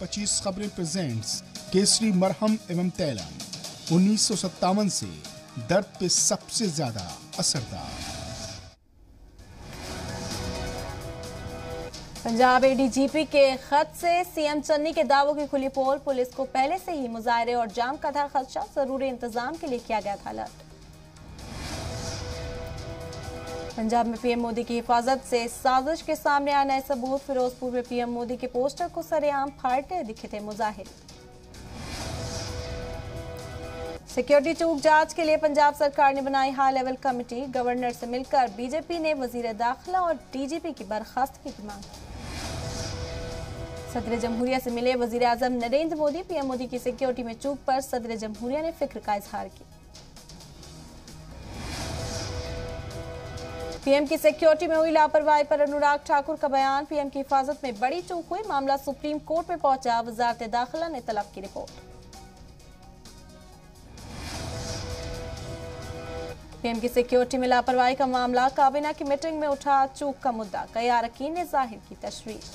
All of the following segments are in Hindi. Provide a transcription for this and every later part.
25 खबरें प्रेजेंट्स केसरी मरहम एवं तैलम 1957 से दर्द पे सबसे ज्यादा असरदार। पंजाब एडीजीपी के खत से सीएम चन्नी के दावों की खुली पोल। पुलिस को पहले से ही मुजाहरे और जाम का था खदशा, जरूरी इंतजाम के लिए किया गया था अलर्ट। पंजाब में पीएम मोदी की हिफाजत से साजिश के सामने आए नए सबूत। फिरोजपुर में पीएम मोदी के पोस्टर को सरेआम फाड़ते दिखे थे मुजाहिर। सिक्योरिटी चूक जांच के लिए पंजाब सरकार ने बनाई हाई लेवल कमेटी। गवर्नर से मिलकर बीजेपी ने वजीर दाखिला और डीजीपी की बर्खास्तगी की मांग। सदर जमहूरिया से मिले वजीर आजम नरेंद्र मोदी। पीएम मोदी की सिक्योरिटी में चूक पर सदर जमहूरिया ने फिक्र का इजहार किया। पीएम की सिक्योरिटी में हुई लापरवाही पर अनुराग ठाकुर का बयान। पीएम की हिफाजत में बड़ी चूक हुई, मामला सुप्रीम कोर्ट में पहुंचा। वजारत दाखिला ने तलब की रिपोर्ट। पीएम की सिक्योरिटी में लापरवाही का मामला। काबीना की मीटिंग में उठा चूक का मुद्दा। कई अरकान ने जाहिर की तशवीश।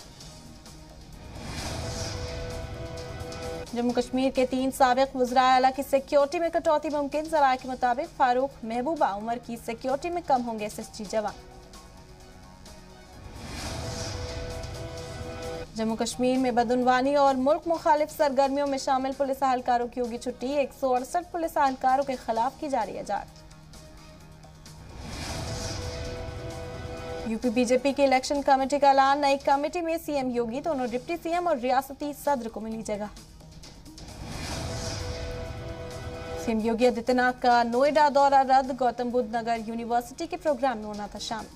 जम्मू कश्मीर के 3 साबिक वज़राए आला की सिक्योरिटी में कटौती मुमकिन। ज़राए के मुताबिक फारूक महबूबा उमर की सिक्योरिटी में कम होंगे एसएसजी जवान। जम्मू कश्मीर में बदउनवानी और मुल्क मुखालिफ सरगर्मियों में शामिल पुलिस अहलकारों की होगी छुट्टी। 168 पुलिस अहलकारों के खिलाफ की जा रही है जांच। यूपी बीजेपी की इलेक्शन कमेटी का ऐलान। नई कमेटी में सीएम योगी, दोनों डिप्टी सीएम और रियासती सदर को मिली जगह। सीएम योगी आदित्यनाथ का नोएडा दौरा रद्द। गौतम बुद्ध नगर यूनिवर्सिटी के प्रोग्राम में होना था शामिल।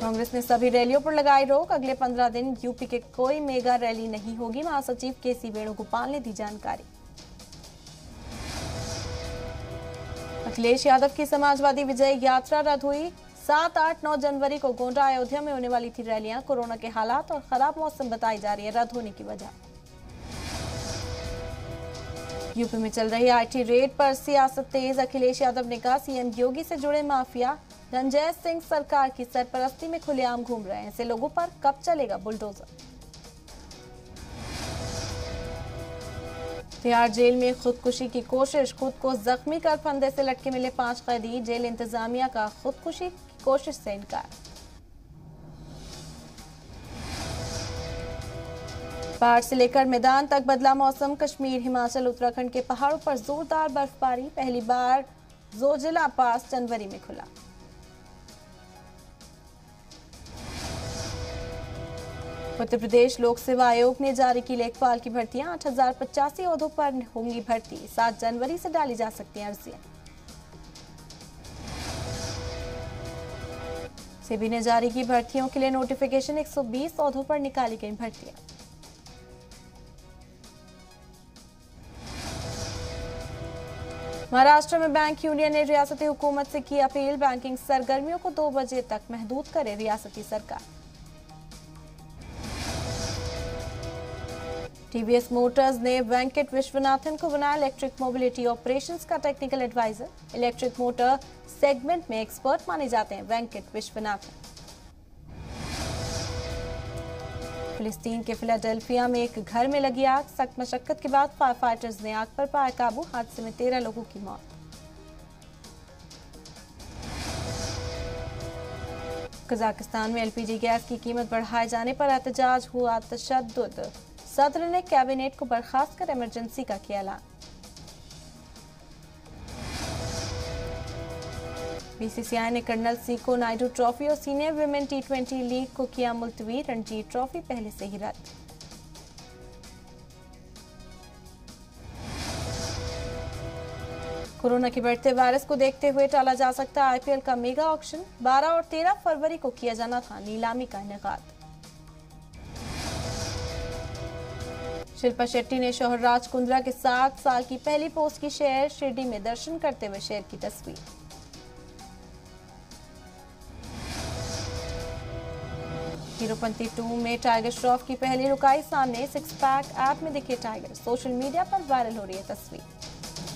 कांग्रेस ने सभी रैलियों पर लगाई रोक। अगले 15 दिन यूपी के कोई मेगा रैली नहीं होगी। महासचिव केसी वेणुगोपाल ने दी जानकारी। अखिलेश यादव की समाजवादी विजय यात्रा रद्द हुई। 7, 8, 9 जनवरी को गोंडा अयोध्या में होने वाली थी रैलियां। कोरोना के हालात और खराब मौसम बताई जा रही है रद्द होने की वजह। यूपी में चल रही आईटी रेड पर सियासत तेज। अखिलेश यादव ने कहा सीएम योगी से जुड़े माफिया रणजय सिंह सरकार की सरपरस्ती में खुलेआम घूम रहे हैं। ऐसे लोगों पर कब चलेगा बुलडोजर। तिहाड़ जेल में खुदकुशी की कोशिश। खुद को जख्मी कर फंदे से लटके मिले 5 कैदी। जेल इंतजामिया का खुदकुशी की कोशिश से इनकार। पहाड़ से लेकर मैदान तक बदला मौसम। कश्मीर, हिमाचल, उत्तराखंड के पहाड़ों पर जोरदार बर्फबारी। पहली बार जोजिला पास जनवरी में खुला। उत्तर प्रदेश लोक सेवा आयोग ने जारी की लेखपाल की भर्तियां। 8085 ओहदों पर होंगी भर्ती। 7 जनवरी से डाली जा सकती हैं अर्जियां। सेबी ने जारी की भर्तियों के लिए नोटिफिकेशन। 120 ओहदों पर निकाली गई भर्तियां। महाराष्ट्र में बैंक यूनियन ने रियासती हुकूमत से की अपील। बैंकिंग सरगर्मियों को 2 बजे तक महदूद करे रियासती सरकार। टीवीएस मोटर्स ने वेंकट विश्वनाथन को बनाया इलेक्ट्रिक मोबिलिटी ऑपरेशंस का technical advisor. Electric motor segment में एक्सपर्ट माने जाते हैं वेंकट विश्वनाथन। फिलिस्तीन के फिलाडेल्फिया में एक घर में लगी आग। सख्त मशक्कत के बाद फायर फाइटर्स ने आग पर पाया काबू। हादसे में 13 लोगों की मौत। कजाकिस्तान में एलपीजी गैस की कीमत बढ़ाए जाने पर एहतजाज हुआ तशद्दुद। सदर ने कैबिनेट को बर्खास्त कर इमरजेंसी का किया ऐलान। बीसीसीआई ने कर्नल सीको नायडू ट्रॉफी और सीनियर विमेन टी20 लीग को किया मुलतवी। रणजी ट्रॉफी पहले से ही रद्द। कोरोना के बढ़ते वायरस को देखते हुए टाला जा सकता है आईपीएल का मेगा ऑक्शन। 12 और 13 फरवरी को किया जाना था नीलामी का इनेकाद। शिल्पा शेट्टी ने शौहर राज कुंद्रा के 7 साल की पहली पोस्ट की शेयर। शिरडी में दर्शन करते हुए शेयर की तस्वीर। हीरोपंती 2 में टाइगर श्रॉफ की पहली रुकाई सामने। 6 पैक ऐप में दिखे टाइगर। सोशल मीडिया पर वायरल हो रही है तस्वीर।